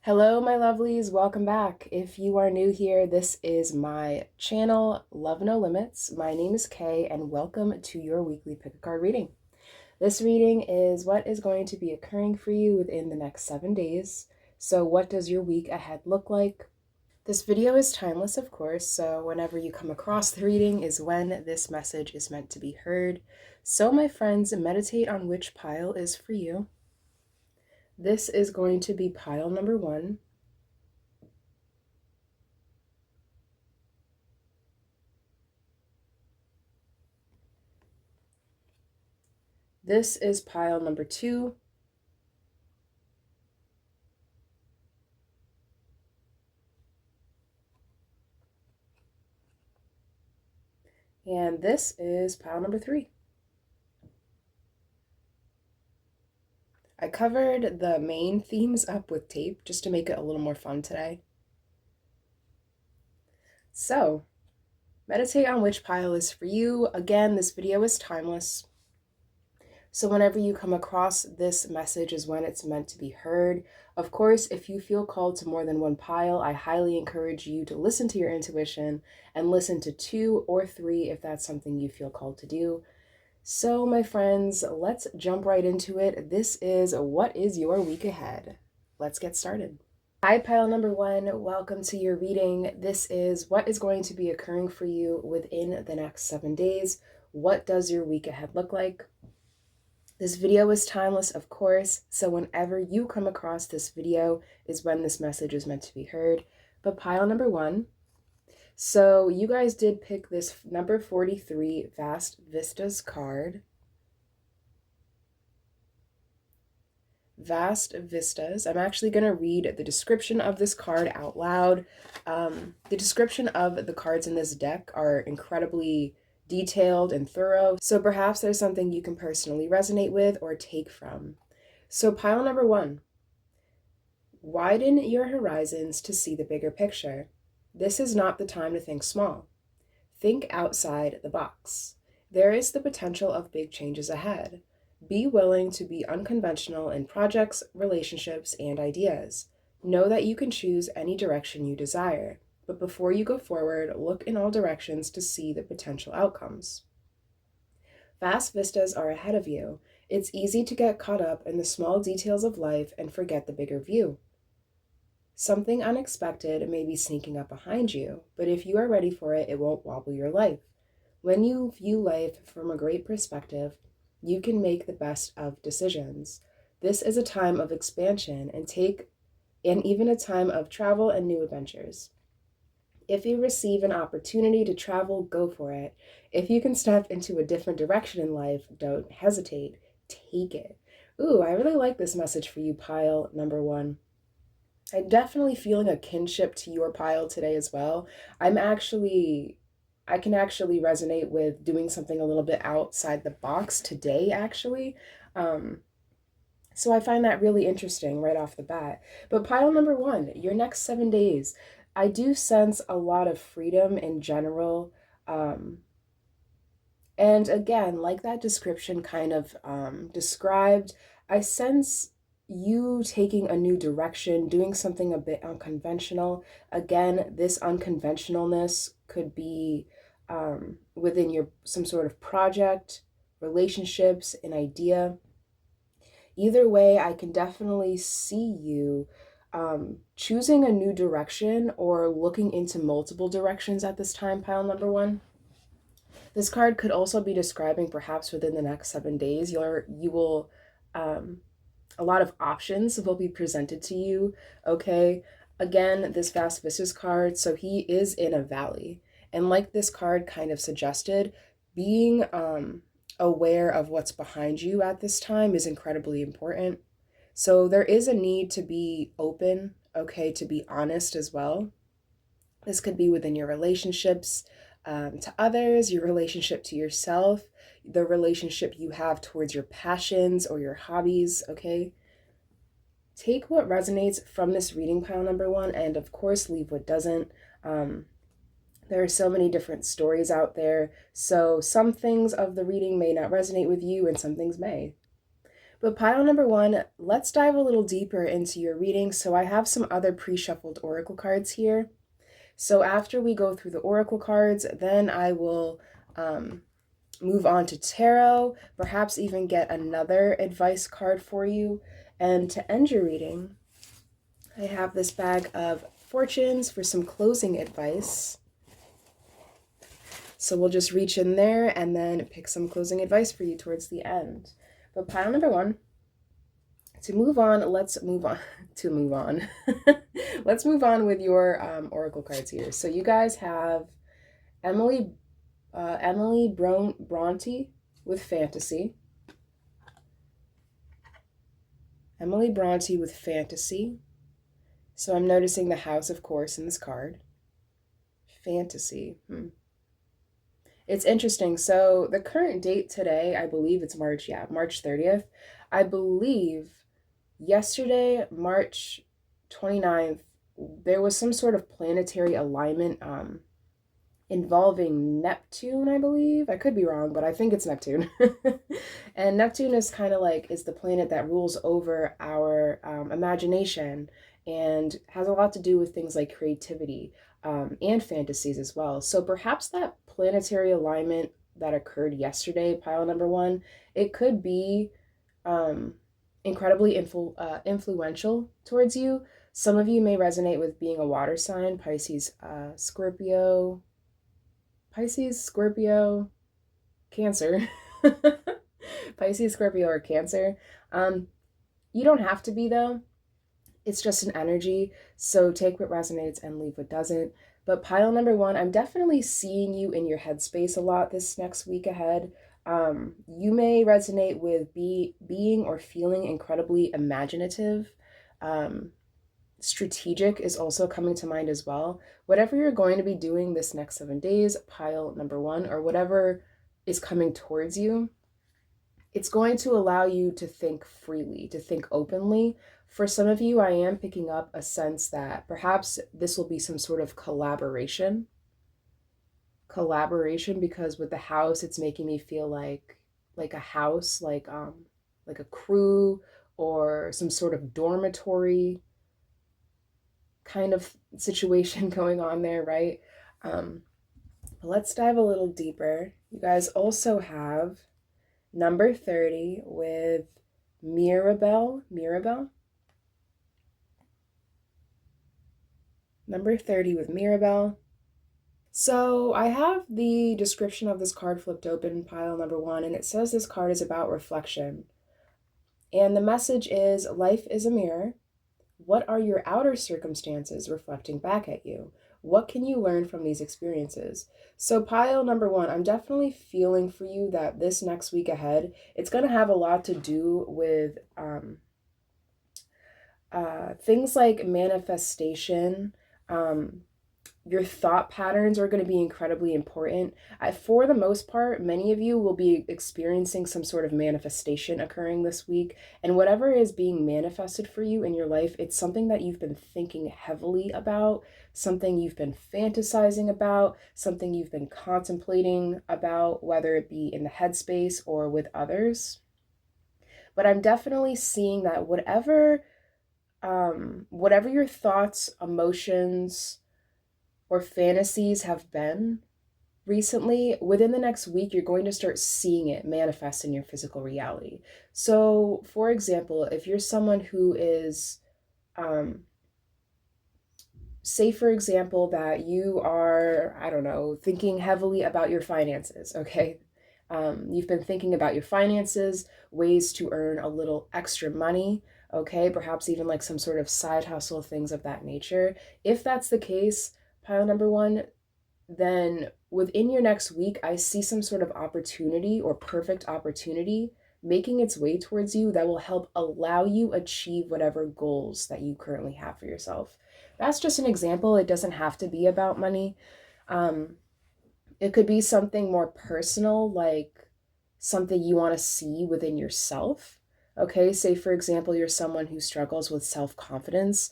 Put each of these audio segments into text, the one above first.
Hello, my lovelies. Welcome back. If you are new here, this is my channel, Love No Limits. My name is Kay, and welcome to your weekly pick a card reading. This reading is what is going to be occurring for you within the next 7 days. So, what does your week ahead look like? This video is timeless, of course, so whenever you come across the reading is when this message is meant to be heard. So, my friends, meditate on which pile is for you. This is going to be pile number 1. This is pile number 2. And this is pile number 3. I covered the main themes up with tape just to make it a little more fun today. So, meditate on which pile is for you. Again, this video is timeless. So whenever you come across this message is when it's meant to be heard. Of course, if you feel called to more than one pile, I highly encourage you to listen to your intuition and listen to 2 or 3 if that's something you feel called to do. So, my friends, let's jump right into it. This is what is your week ahead. Let's get started. Hi, pile number 1. Welcome to your reading. This is what is going to be occurring for you within the next 7 days. What does your week ahead look like? This video is timeless, of course, so whenever you come across this video is when this message is meant to be heard. But pile number 1. So you guys did pick this number 43 Vast Vistas card. Vast Vistas. I'm actually going to read the description of this card out loud. The description of the cards in this deck are incredibly detailed and thorough, so perhaps there's something you can personally resonate with or take from. So pile number 1. Widen your horizons to see the bigger picture. This is not the time to think small. Think outside the box. There is the potential of big changes ahead. Be willing to be unconventional in projects, relationships, and ideas. Know that you can choose any direction you desire, but before you go forward, look in all directions to see the potential outcomes. Vast vistas are ahead of you. It's easy to get caught up in the small details of life and forget the bigger view. Something unexpected may be sneaking up behind you, but if you are ready for it, it won't wobble your life. When you view life from a great perspective, you can make the best of decisions. This is a time of expansion and even a time of travel and new adventures. If you receive an opportunity to travel, go for it. If you can step into a different direction in life, don't hesitate. Take it. Ooh, I really like this message for you, pile number 1. I'm definitely feeling a kinship to your pile today as well. I can actually resonate with doing something a little bit outside the box today, actually. So I find that really interesting right off the bat. But pile number 1, your next 7 days, I do sense a lot of freedom in general. And again, like that description kind of described, I sense you taking a new direction, doing something a bit unconventional. Again, this unconventionalness could be within some sort of project, relationships, an idea. Either way, I can definitely see you choosing a new direction or looking into multiple directions at this time, pile number 1. This card could also be describing perhaps within the next 7 days, a lot of options will be presented to you, okay? Again, this Vast Vistas card, so he is in a valley. And like this card kind of suggested, being aware of what's behind you at this time is incredibly important. So there is a need to be open, okay, to be honest as well. This could be within your relationships to others, your relationship to yourself, the relationship you have towards your passions or your hobbies, okay? Take what resonates from this reading, pile number 1, and of course leave what doesn't. There are so many different stories out there, so some things of the reading may not resonate with you and some things may. But pile number one, let's dive a little deeper into your reading. So I have some other pre-shuffled oracle cards here. So after we go through the oracle cards, then I will move on to tarot, perhaps even get another advice card for you. And to end your reading, I have this bag of fortunes for some closing advice. So we'll just reach in there and then pick some closing advice for you towards the end. But pile number one, to move on, let's move on to move on. Let's move on with your oracle cards here. So you guys have Emily Bronte with fantasy. Emily Bronte with fantasy. So I'm noticing the house, of course, in this card. Fantasy. It's interesting. So the current date today, I believe it's March 30th. I believe yesterday, March 29th, there was some sort of planetary alignment involving Neptune, I believe. I could be wrong, but I think it's Neptune. And Neptune is kind of like, is the planet that rules over our imagination and has a lot to do with things like creativity and fantasies as well. So perhaps that planetary alignment that occurred yesterday, pile number one, it could be incredibly influential towards you. Some of you may resonate with being a water sign, Pisces, Scorpio, Cancer. Pisces, Scorpio, or Cancer. You don't have to be, though. It's just an energy, so take what resonates and leave what doesn't. But pile number one, I'm definitely seeing you in your headspace a lot this next week ahead. You may resonate with being or feeling incredibly imaginative. Strategic is also coming to mind as well. Whatever you're going to be doing this next 7 days, pile number one, or whatever is coming towards you, it's going to allow you to think freely, to think openly. For some of you, I am picking up a sense that perhaps this will be some sort of collaboration, because with the house, it's making me feel like a house, like a crew or some sort of dormitory kind of situation going on there, right? Let's dive a little deeper. You guys also have number 30 with Mirabelle. Number 30 with Mirabelle. So I have the description of this card flipped open, pile number one, and it says this card is about reflection. And the message is, life is a mirror. What are your outer circumstances reflecting back at you? What can you learn from these experiences? So pile number one, I'm definitely feeling for you that this next week ahead, it's going to have a lot to do with things like manifestation. Your thought patterns are going to be incredibly important. For the most part, many of you will be experiencing some sort of manifestation occurring this week. And whatever is being manifested for you in your life, it's something that you've been thinking heavily about, something you've been fantasizing about, something you've been contemplating about, whether it be in the headspace or with others. But I'm definitely seeing that whatever your thoughts, emotions, or fantasies have been recently, within the next week, you're going to start seeing it manifest in your physical reality. So, for example, if you're someone who is, say, for example, that you are, I don't know, thinking heavily about your finances, okay? You've been thinking about your finances, ways to earn a little extra money, okay? Perhaps even like some sort of side hustle, things of that nature. If that's the case, pile number one, then within your next week, I see some sort of opportunity or perfect opportunity making its way towards you that will help allow you achieve whatever goals that you currently have for yourself. That's just an example. It doesn't have to be about money. It could be something more personal, like something you want to see within yourself. Okay, say for example, you're someone who struggles with self-confidence.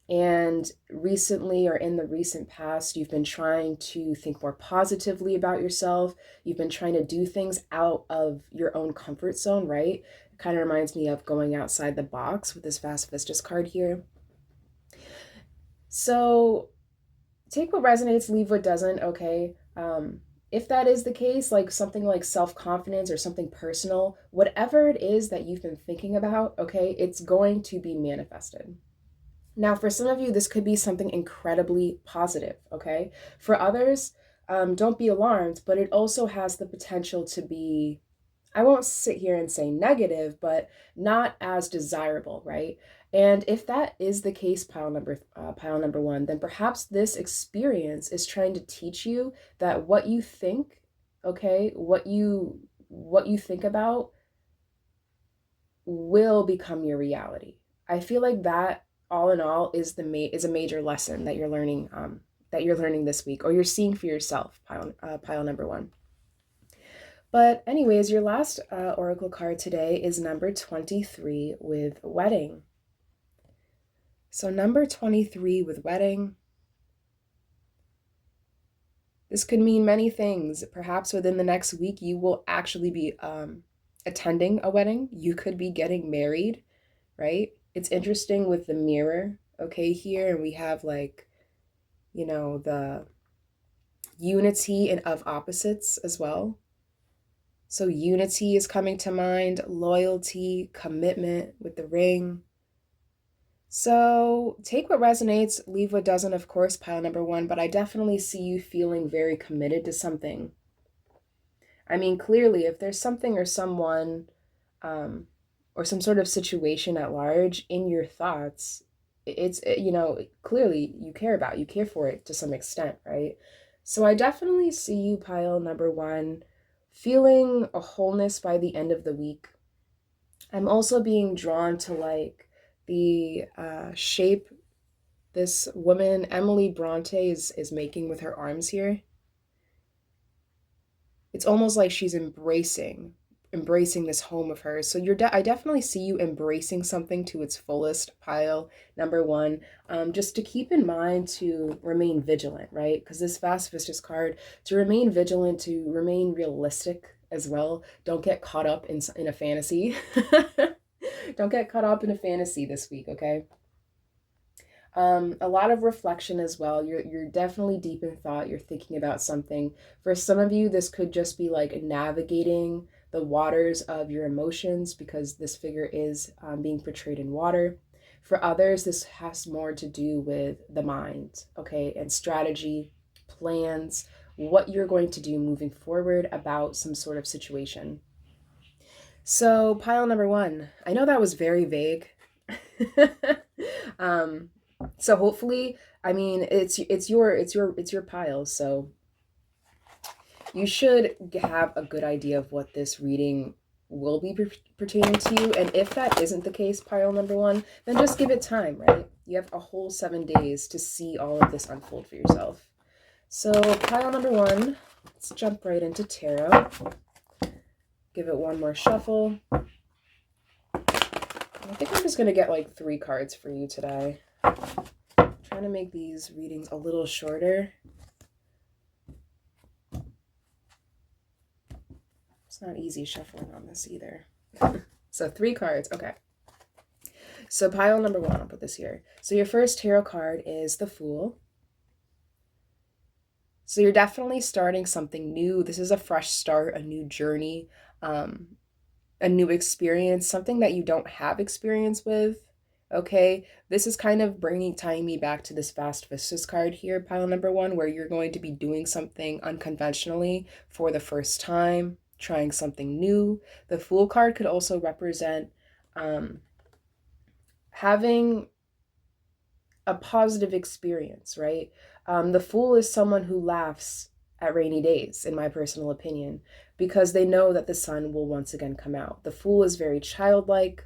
And recently, or in the recent past, you've been trying to think more positively about yourself. You've been trying to do things out of your own comfort zone, right? It kind of reminds me of going outside the box with this Vast Vistas card here. So take what resonates, leave what doesn't, okay? If that is the case, like something like self-confidence or something personal, whatever it is that you've been thinking about, okay, it's going to be manifested. Now, for some of you, this could be something incredibly positive, okay? For others, don't be alarmed, but it also has the potential to be, I won't sit here and say negative, but not as desirable, right? And if that is the case, pile number one, then perhaps this experience is trying to teach you that what you think, okay, what you think about will become your reality. I feel like that, all in all, is a major lesson that you're learning this week, or you're seeing for yourself, pile number one. But anyways, your last oracle card today is number 23 with wedding. So number 23 with wedding. This could mean many things. Perhaps within the next week, you will actually be attending a wedding. You could be getting married, right? It's interesting with the mirror, okay, here, and we have like, the unity and of opposites as well. So unity is coming to mind, loyalty, commitment with the ring. So take what resonates, leave what doesn't, of course, pile number one, but I definitely see you feeling very committed to something. I mean, clearly, if there's something or someone or some sort of situation at large in your thoughts, it's, clearly you care for it to some extent, right? So I definitely see you, pile number one, feeling a wholeness by the end of the week. I'm also being drawn to like the shape this woman, Emily Bronte, is making with her arms here. It's almost like she's embracing this home of hers. So I definitely see you embracing something to its fullest, pile number one. Just to keep in mind to remain vigilant, right? Because this Vast Vistas card, to remain vigilant, to remain realistic as well. Don't get caught up in a fantasy. Don't get caught up in a fantasy this week, okay? A lot of reflection as well. You're definitely deep in thought. You're thinking about something. For some of you, this could just be like navigating the waters of your emotions, because this figure is being portrayed in water. For others, this has more to do with the mind, okay, and strategy, plans, what you're going to do moving forward about some sort of situation. So, pile number one. I know that was very vague. um, so hopefully, I mean, it's your pile, so you should have a good idea of what this reading will be pertaining to you. And if that isn't the case, pile number one, then just give it time, right? You have a whole 7 days to see all of this unfold for yourself. So pile number one, let's jump right into tarot. Give it one more shuffle. I think I'm just going to get like 3 cards for you today. I'm trying to make these readings a little shorter. It's not easy shuffling on this either. So 3 cards. Okay. So pile number one, I'll put this here. So your first tarot card is the Fool. So you're definitely starting something new. This is a fresh start, a new journey, a new experience, something that you don't have experience with. Okay, this is kind of tying me back to this Vast Vistas card here, pile number one, where you're going to be doing something unconventionally for the first time, trying something new. The Fool card could also represent having a positive experience, right? The Fool is someone who laughs at rainy days, in my personal opinion, because they know that the sun will once again come out. The Fool is very childlike.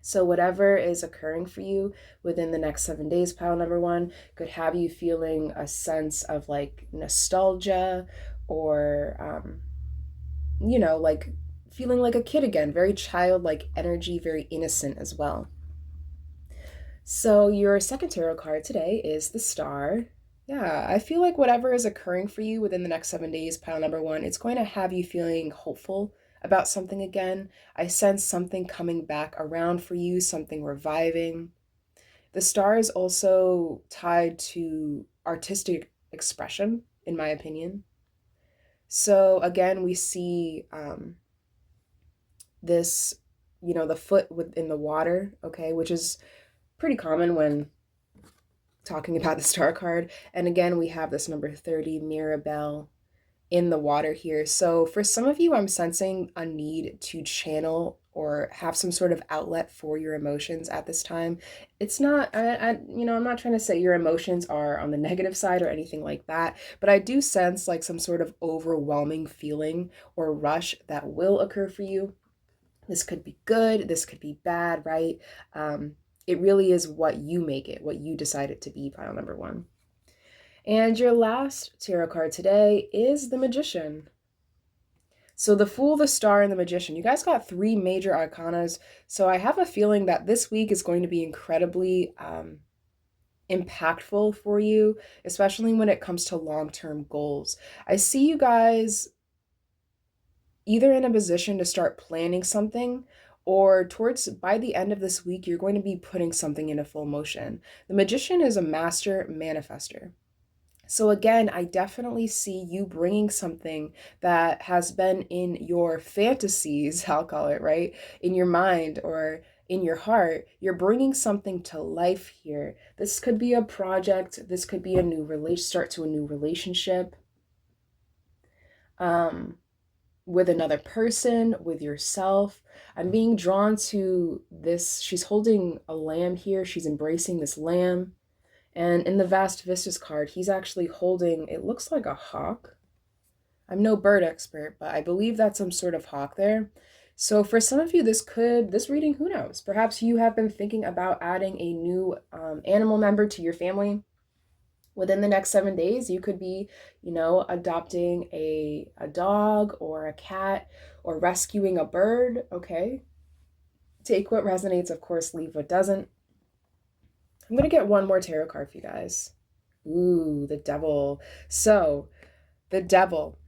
So whatever is occurring for you within the next 7 days, pile number one, could have you feeling a sense of like nostalgia, or, like feeling like a kid again, very childlike energy, very innocent as well. So your second tarot card today is the Star. Yeah, I feel like whatever is occurring for you within the next 7 days, pile number one, it's going to have you feeling hopeful about something again. I sense something coming back around for you, something reviving. The Star is also tied to artistic expression, in my opinion. So again, we see this, the foot within the water, okay, which is pretty common when talking about the Star card. And again, we have this number 30, Mirabelle, in the water here. So for some of you, I'm sensing a need to channel or have some sort of outlet for your emotions at this time. It's not, I'm not trying to say your emotions are on the negative side or anything like that, but I do sense like some sort of overwhelming feeling or rush that will occur for you. This could be good, this could be bad, right? It really is what you make it, what you decide it to be, pile number one. And your last tarot card today is the Magician. So the Fool, the Star, and the Magician. You guys got three major arcanas. So I have a feeling that this week is going to be incredibly impactful for you, especially when it comes to long-term goals. I see you guys either in a position to start planning something, or towards by the end of this week, you're going to be putting something into full motion. The Magician is a master manifester. So again, I definitely see you bringing something that has been in your fantasies, I'll call it, right? In your mind or in your heart. You're bringing something to life here. This could be a project. This could be a new start to a new relationship. With another person, with yourself. I'm being drawn to this. She's holding a lamb here. She's embracing this lamb. And in the Vast Vistas card, he's actually holding, it looks like a hawk. I'm no bird expert, but I believe that's some sort of hawk there. So for some of you, this reading, who knows? Perhaps you have been thinking about adding a new animal member to your family. Within the next 7 days, you could be, adopting a dog or a cat or rescuing a bird, okay? Take what resonates, of course, leave what doesn't. I'm going to get one more tarot card for you guys. Ooh, the Devil. So, the Devil.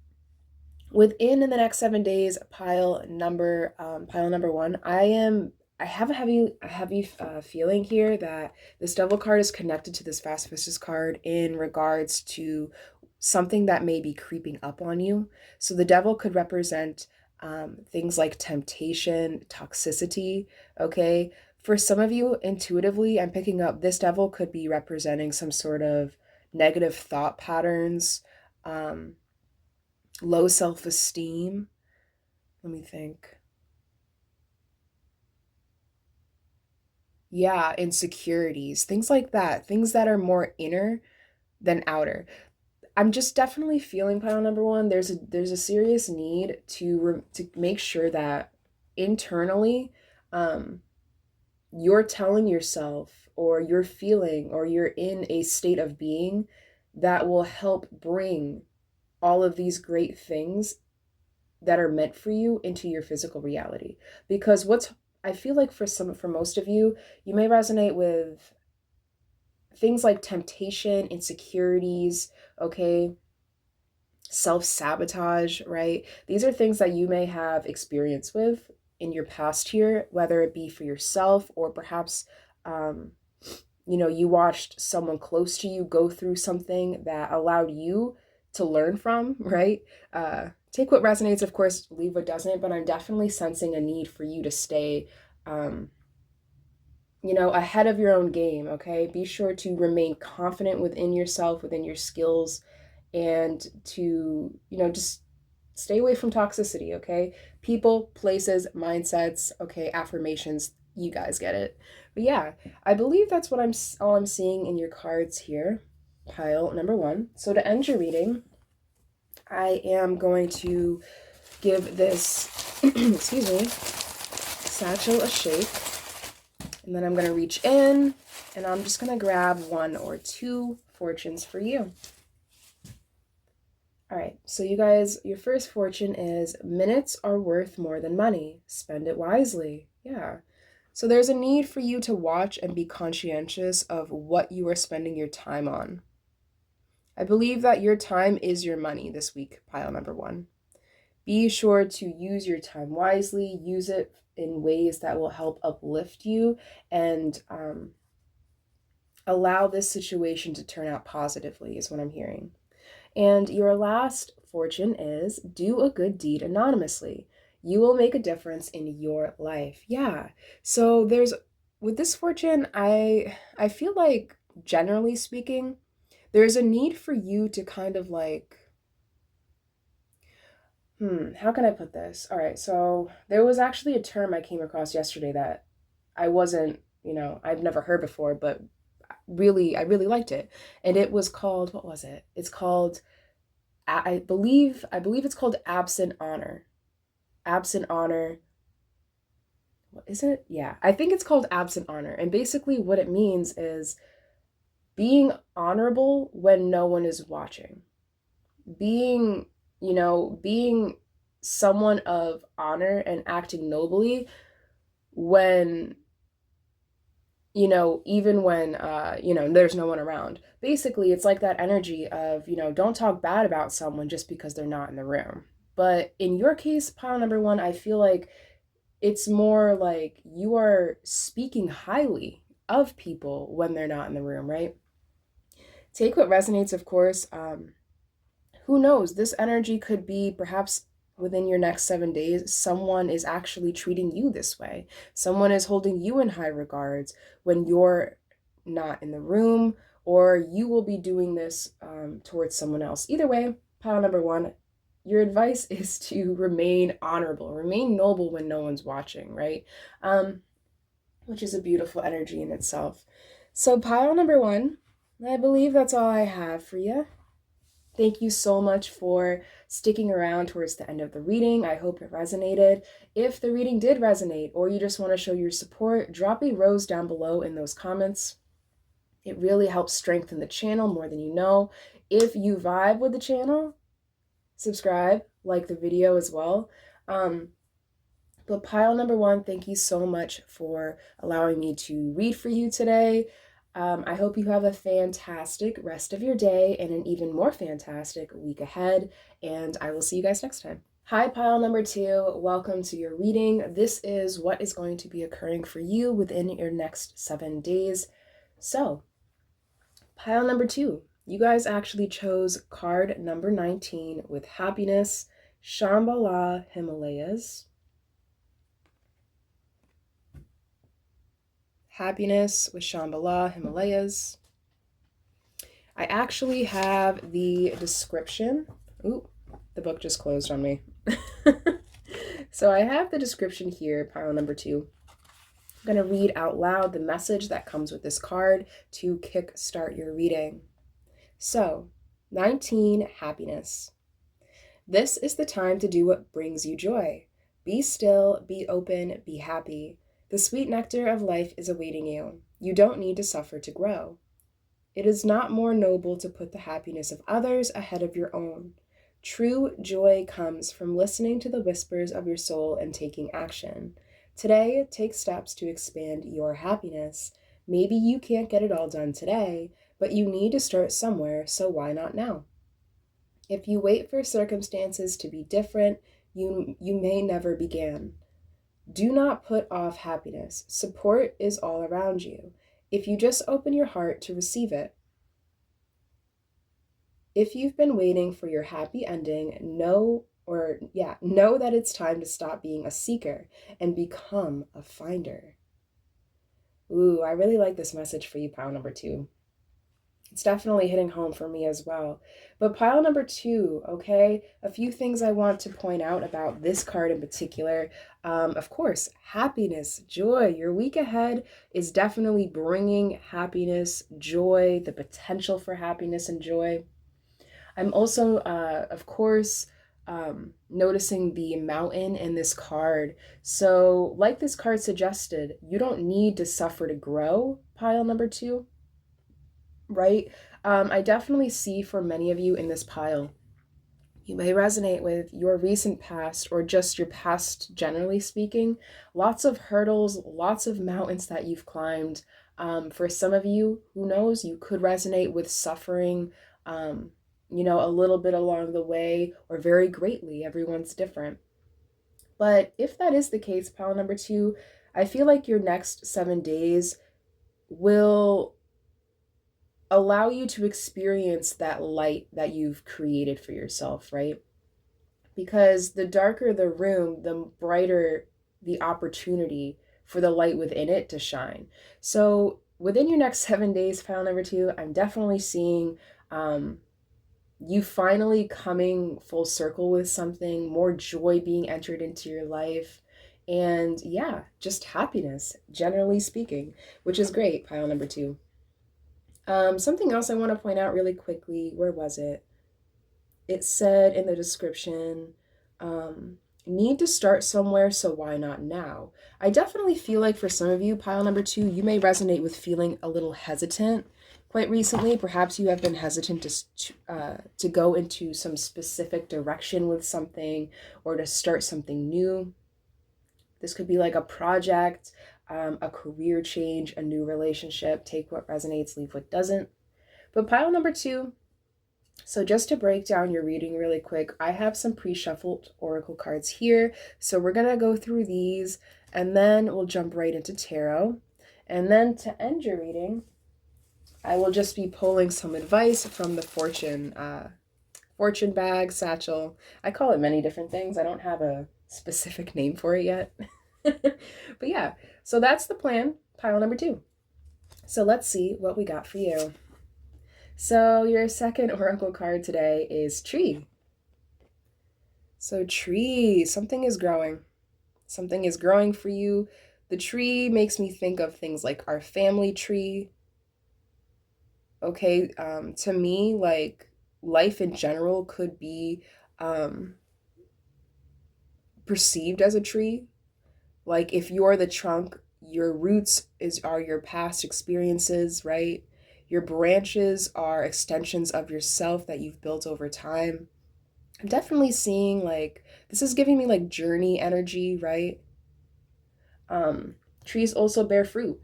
Within the next 7 days, pile number one, I have a heavy feeling here that this Devil card is connected to this Fast Fishes card in regards to something that may be creeping up on you. So the Devil could represent things like temptation, toxicity, okay? For some of you, intuitively, I'm picking up this Devil could be representing some sort of negative thought patterns, low self-esteem. Let me think. Yeah, insecurities, things like that, things that are more inner than outer. I'm just definitely feeling, pile number one, there's a serious need to make sure that internally you're telling yourself or you're feeling or you're in a state of being that will help bring all of these great things that are meant for you into your physical reality. Because I feel like for most of you, you may resonate with things like temptation, insecurities, okay, self-sabotage, right? These are things that you may have experience with in your past here, whether it be for yourself or perhaps you watched someone close to you go through something that allowed you to learn from, right? Take what resonates, of course, leave what doesn't, but I'm definitely sensing a need for you to stay ahead of your own game, okay? Be sure to remain confident within yourself, within your skills, and to, just stay away from toxicity, okay? People, places, mindsets, okay, affirmations, you guys get it. But yeah, I believe that's what all I'm seeing in your cards here, pile number one. So to end your reading, I am going to give this, excuse me, satchel a shake. And then I'm going to reach in and I'm just going to grab one or two fortunes for you. All right, so you guys, your first fortune is minutes are worth more than money. Spend it wisely. Yeah. So there's a need for you to watch and be conscientious of what you are spending your time on. I believe that your time is your money this week, pile number one. Be sure to use your time wisely, use it in ways that will help uplift you and allow this situation to turn out positively, is what I'm hearing. And your last fortune is do a good deed anonymously. You will make a difference in your life. Yeah. So there's with this fortune, I feel like generally speaking, there's a need for you to kind of like how can I put this? All right, so there was actually a term I came across yesterday that I wasn't, I've never heard before, but I really liked it. And it was called, what was it? It's called I believe it's called absent honor. Absent honor. What is it? Yeah, I think it's called absent honor. And basically what it means is being honorable when no one is watching. Being, being someone of honor and acting nobly when even when there's no one around. Basically, it's like that energy of, don't talk bad about someone just because they're not in the room. But in your case, pile number one, I feel like it's more like you are speaking highly of people when they're not in the room, right? Take what resonates, of course. Who knows? This energy could be perhaps within your next 7 days, someone is actually treating you this way. Someone is holding you in high regards when you're not in the room, or you will be doing this towards someone else. Either way, pile number one, your advice is to remain honorable, remain noble when no one's watching, right? Which is a beautiful energy in itself. So, pile number one, I believe that's all I have for you. Thank you so much for sticking around towards the end of the reading. I hope it resonated. If the reading did resonate or you just want to show your support, drop a rose down below in those comments. It really helps strengthen the channel more than you know. If you vibe with the channel, subscribe, like the video as well. But pile number one, thank you so much for allowing me to read for you today. I hope you have a fantastic rest of your day and an even more fantastic week ahead, and I will see you guys next time. Hi, pile number two. Welcome to your reading. This is what is going to be occurring for you within your next 7 days. So, pile number two, you guys actually chose card number 19 with happiness, Shambhala Himalayas. Happiness with Shambhala Himalayas. I actually have the description. Ooh, the book just closed on me. So I have the description here, pile number two. I'm going to read out loud the message that comes with this card to kickstart your reading. So, 19, happiness. This is the time to do what brings you joy. Be still, be open, be happy. The sweet nectar of life is awaiting you. You don't need to suffer to grow. It is not more noble to put the happiness of others ahead of your own. True joy comes from listening to the whispers of your soul and taking action. Today, take steps to expand your happiness. Maybe you can't get it all done today, but you need to start somewhere, so why not now? If you wait for circumstances to be different, you may never begin. Do not put off happiness. Support is all around you, if you just open your heart to receive it. If you've been waiting for your happy ending, know that it's time to stop being a seeker and become a finder. Ooh, I really like this message for you, pile number two. It's definitely hitting home for me as well. But pile number two, okay, a few things I want to point out about this card in particular. Of course, happiness, joy. Your week ahead is definitely bringing happiness, joy, the potential for happiness and joy. I'm also, of course, noticing the mountain in this card. So like this card suggested, you don't need to suffer to grow, pile number two. Right? I definitely see for many of you in this pile, You may resonate with your recent past or just your past, generally speaking. Lots of hurdles, lots of mountains that you've climbed. For some of you, who knows, you could resonate with suffering, a little bit along the way or very greatly. Everyone's different. But if that is the case, pile number two, I feel like your next 7 days will allow you to experience that light that you've created for yourself, right? Because the darker the room, the brighter the opportunity for the light within it to shine. So within your next 7 days, pile number two, I'm definitely seeing you finally coming full circle with something, more joy being entered into your life. And yeah, just happiness, generally speaking, which is great, pile number two. Something else I want to point out really quickly. Where was it? It said in the description, need to start somewhere, so why not now? I definitely feel like for some of you, pile number two, you may resonate with feeling a little hesitant quite recently. Perhaps you have been hesitant to go into some specific direction with something or to start something new. This could be like a project, a career change, a new relationship. Take what resonates, leave what doesn't. But pile number two, so just to break down your reading really quick, I have some pre-shuffled oracle cards here. So we're going to go through these and then we'll jump right into tarot. And then to end your reading, I will just be pulling some advice from the fortune bag, satchel. I call it many different things. I don't have a specific name for it yet. But yeah, so that's the plan, pile number two. So let's see what we got for you. So your second oracle card today is tree. So tree, something is growing. Something is growing for you. The tree makes me think of things like our family tree. Okay, to me, like life in general could be perceived as a tree. Like if you're the trunk, your roots are your past experiences, right? Your branches are extensions of yourself that you've built over time. I'm definitely seeing like this is giving me like journey energy, right? Trees also bear fruit.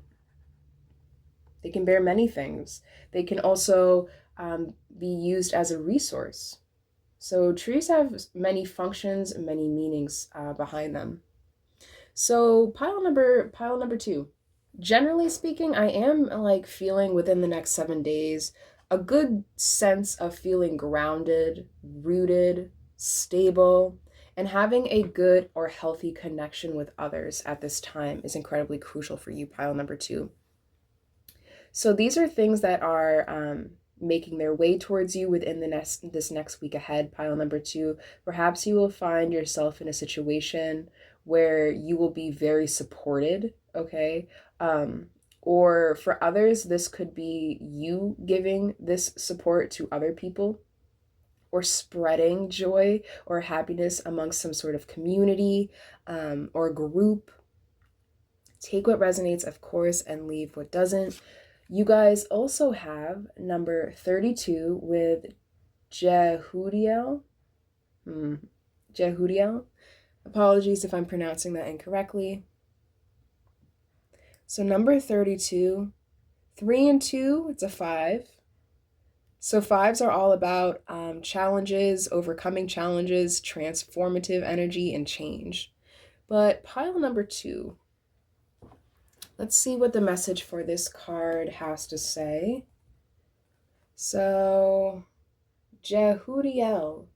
They can bear many things. They can also be used as a resource. So trees have many functions and many meanings behind them. So pile number two. Generally speaking, I am like feeling within the next 7 days a good sense of feeling grounded, rooted, stable, and having a good or healthy connection with others at this time is incredibly crucial for you, pile number two. So these are things that are making their way towards you within this next week ahead, pile number two. Perhaps you will find yourself in a situation where you will be very supported, okay? Or for others, this could be you giving this support to other people or spreading joy or happiness amongst some sort of community or group. Take what resonates, of course, and leave what doesn't. You guys also have number 32 with Jehudiel. Jehudiel. Apologies if I'm pronouncing that incorrectly. So number 32, 3 and 2, it's a 5. So 5s are all about challenges, overcoming challenges, transformative energy, and change. But pile number 2, let's see what the message for this card has to say. So, Jehudiel.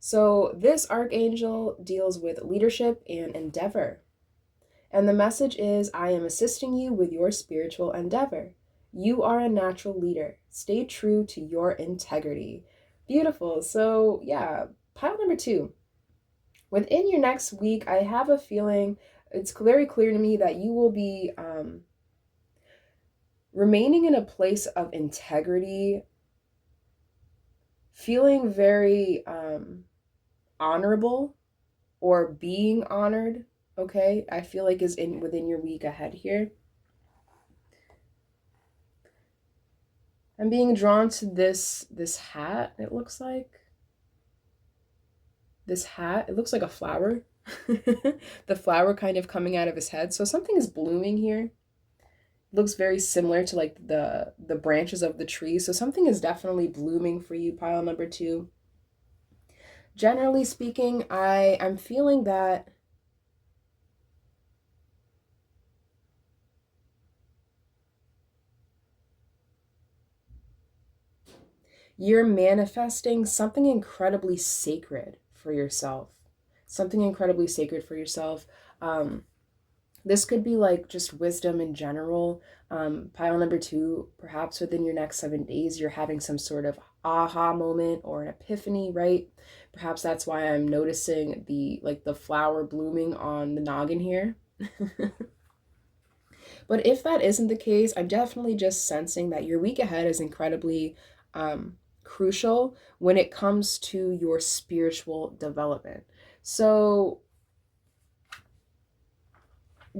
So, this archangel deals with leadership and endeavor. And the message is, I am assisting you with your spiritual endeavor. You are a natural leader. Stay true to your integrity. Beautiful. So, yeah, pile number 2. Within your next week, I have a feeling, it's very clear to me that you will be remaining in a place of integrity, feeling very honorable or being honored, okay? I feel like is in within your week ahead here. I'm being drawn to this hat, it looks like. this hat, it looks like a flower. The flower kind of coming out of his head. So something is blooming here. Looks very similar to like the branches of the tree. So something is definitely blooming for you, pile number two. Generally speaking, I'm feeling that you're manifesting something incredibly sacred for yourself. Something incredibly sacred for yourself. This could be like just wisdom in general. Pile number two, perhaps within your next 7 days, you're having some sort of aha moment or an epiphany, right? Perhaps that's why I'm noticing the flower blooming on the noggin here. But if that isn't the case, I'm definitely just sensing that your week ahead is incredibly crucial when it comes to your spiritual development. So,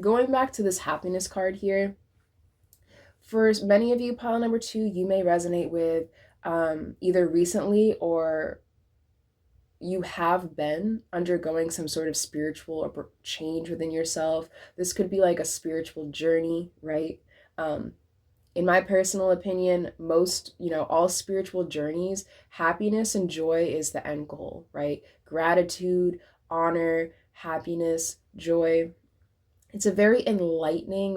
going back to this happiness card here, for many of you, pile number two, you may resonate with either recently or you have been undergoing some sort of spiritual change within yourself. This could be like a spiritual journey, right? In my personal opinion, all spiritual journeys, happiness and joy is the end goal, right? Gratitude, honor, happiness, joy. It's a very enlightening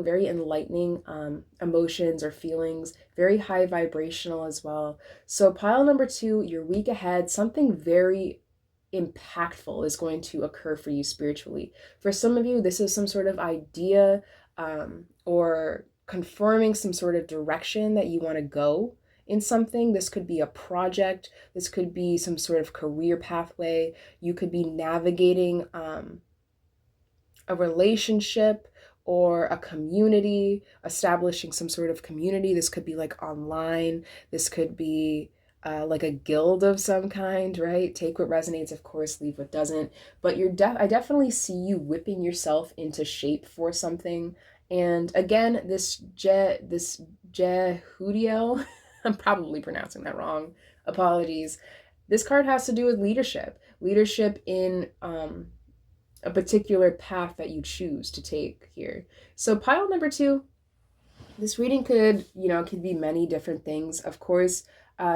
emotions or feelings, very high vibrational as well. So pile number two, your week ahead, something very impactful is going to occur for you spiritually. For some of you, this is some sort of idea or confirming some sort of direction that you want to go in something. This could be a project. This could be some sort of career pathway. You could be navigating a relationship or a community, establishing some sort of community. This could be like online. This could be like a guild of some kind, right? Take what resonates, of course, leave what doesn't. But I definitely see you whipping yourself into shape for something. And again, this Jehudiel, I'm probably pronouncing that wrong. Apologies. This card has to do with leadership. Leadership in a particular path that you choose to take here. So pile number two, this reading could be many different things. Of course,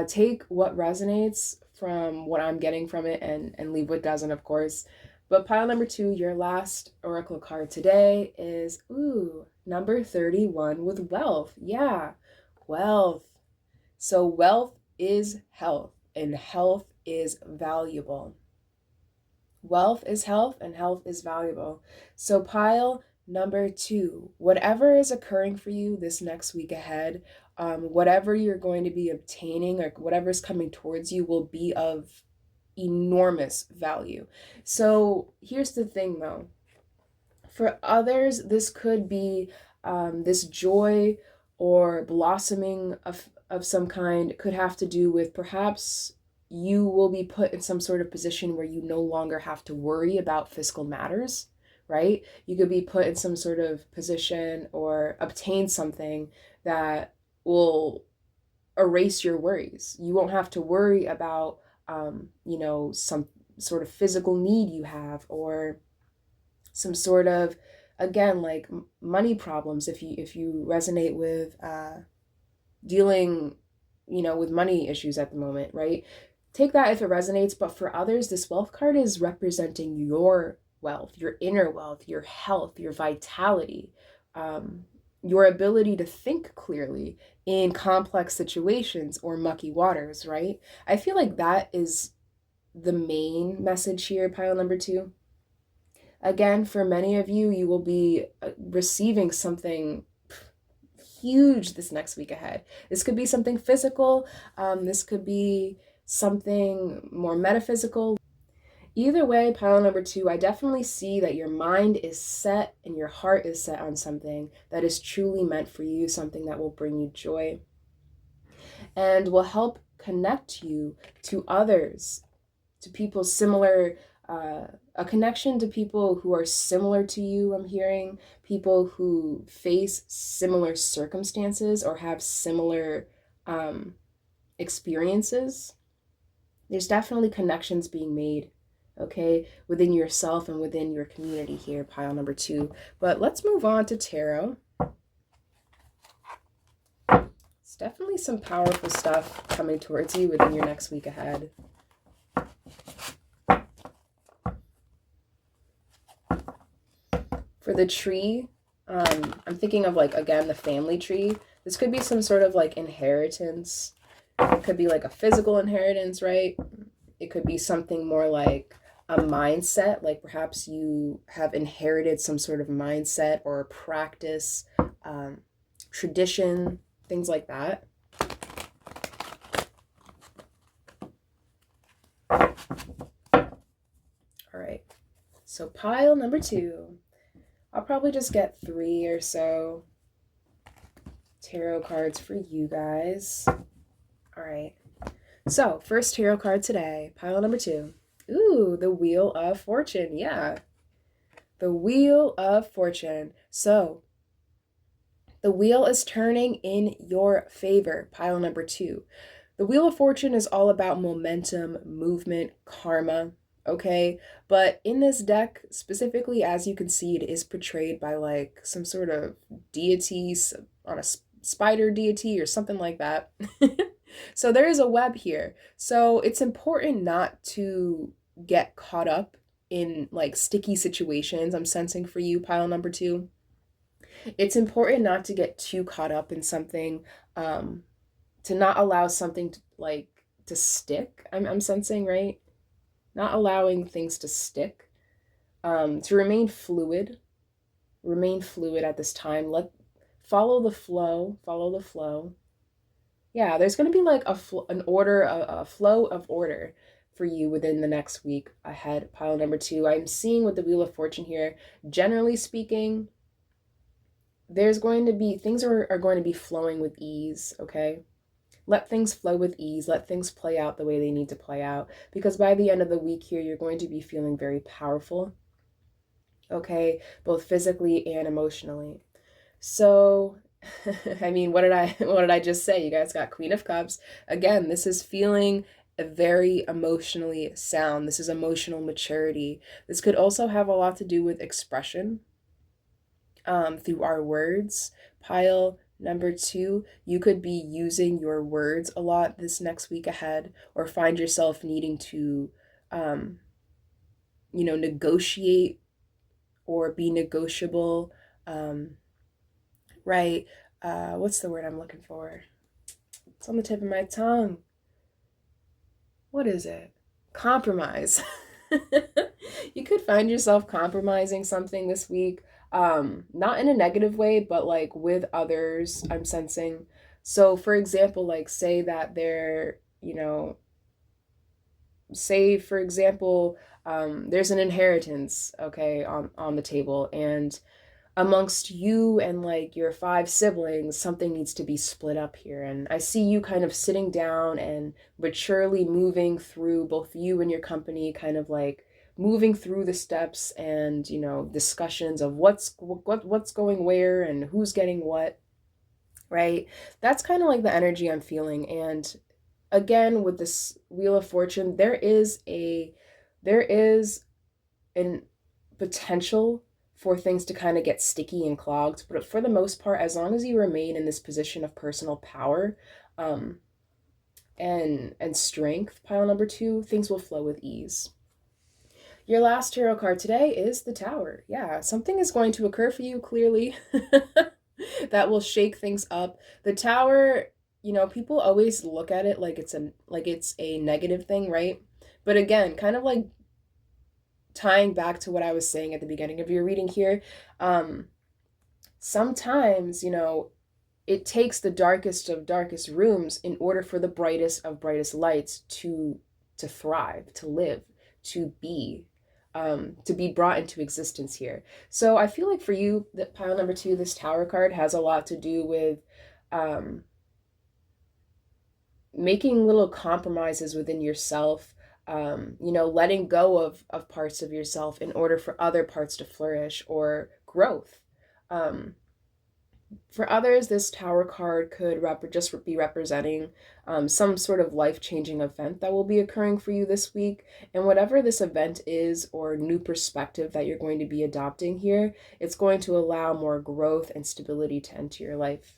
take what resonates from what I'm getting from it and leave what doesn't, of course. But pile number two, your last oracle card today is, number 31 with wealth. Yeah, wealth. So wealth is health, and health is valuable. Wealth is health, and health is valuable. So pile number two, whatever is occurring for you this next week ahead, whatever you're going to be obtaining or whatever's coming towards you will be of enormous value. So here's the thing though. For others, this could be this joy or blossoming of some kind could have to do with perhaps you will be put in some sort of position where you no longer have to worry about fiscal matters, right? You could be put in some sort of position or obtain something that will erase your worries. You won't have to worry about, some sort of physical need you have or some sort of, again, like money problems. If you resonate with dealing, with money issues at the moment, right? Take that if it resonates. But for others, this wealth card is representing your wealth, your inner wealth, your health, your vitality, your ability to think clearly in complex situations or mucky waters, right? I feel like that is the main message here, pile number two. Again, for many of you, you will be receiving something huge this next week ahead. This could be something physical. This could be something more metaphysical. Either way, pile number two, I definitely see that your mind is set and your heart is set on something that is truly meant for you, something that will bring you joy and will help connect you to others, to people similar, a connection to people who are similar to you. I'm hearing people who face similar circumstances or have similar experiences. There's definitely connections being made okay, within yourself and within your community here, pile number 2. But let's move on to tarot. It's definitely some powerful stuff coming towards you within your next week ahead. For the tree, I'm thinking of like, again, the family tree. This could be some sort of like inheritance. It could be like a physical inheritance, right? It could be something more like a mindset, like perhaps you have inherited some sort of mindset or practice, tradition, things like that. All right, so pile number 2. I'll probably just get 3 or so tarot cards for you guys. All right, so first tarot card today, pile number 2. Ooh, the Wheel of Fortune. Yeah, the Wheel of Fortune. So the wheel is turning in your favor, pile number 2. The Wheel of Fortune is all about momentum, movement, karma, okay? But in this deck, specifically, as you can see, it is portrayed by like some sort of deity on a spider deity or something like that. So there is a web here. So it's important not to get caught up in like sticky situations. I'm sensing for you, pile number 2. It's important not to get too caught up in something, to not allow something to, like, to stick. I'm sensing, right? Not allowing things to stick. To remain fluid. Remain fluid at this time. Follow the flow. Follow the flow. Yeah, there's going to be like an order, a flow of order for you within the next week ahead. Pile number 2. I'm seeing with the Wheel of Fortune here, generally speaking, there's going to be, things are going to be flowing with ease, okay? Let things flow with ease. Let things play out the way they need to play out. Because by the end of the week here, you're going to be feeling very powerful, okay? Both physically and emotionally. So, I mean, what did I just say? You guys got Queen of Cups. Again, this is feeling very emotionally sound. This is emotional maturity. This could also have a lot to do with expression, through our words. Pile number 2, you could be using your words a lot this next week ahead, or find yourself needing to, negotiate or be negotiable, right? What's the word I'm looking for? It's on the tip of my tongue. What is it? Compromise. You could find yourself compromising something this week, not in a negative way, but like with others, I'm sensing. So for example, like say that they're, say for example, there's an inheritance, okay, on the table, and amongst you and like your 5 siblings, something needs to be split up here. And I see you kind of sitting down and maturely moving through, both you and your company, kind of like moving through the steps and, discussions of what's going where and who's getting what, right? That's kind of like the energy I'm feeling. And again, with this Wheel of Fortune, there is an potential for things to kind of get sticky and clogged, but for the most part, as long as you remain in this position of personal power, and strength, pile number 2, things will flow with ease. Your last tarot card today is the Tower. Yeah, something is going to occur for you, clearly, that will shake things up. The Tower, people always look at it like it's a negative thing, right? But again, kind of like tying back to what I was saying at the beginning of your reading here, sometimes, it takes the darkest of darkest rooms in order for the brightest of brightest lights to thrive, to live, to be brought into existence here. So I feel like for you, that pile number 2, this Tower card has a lot to do with making little compromises within yourself, letting go of parts of yourself in order for other parts to flourish, or growth. For others, this Tower card could just be representing some sort of life-changing event that will be occurring for you this week. And whatever this event is or new perspective that you're going to be adopting here, it's going to allow more growth and stability to enter your life.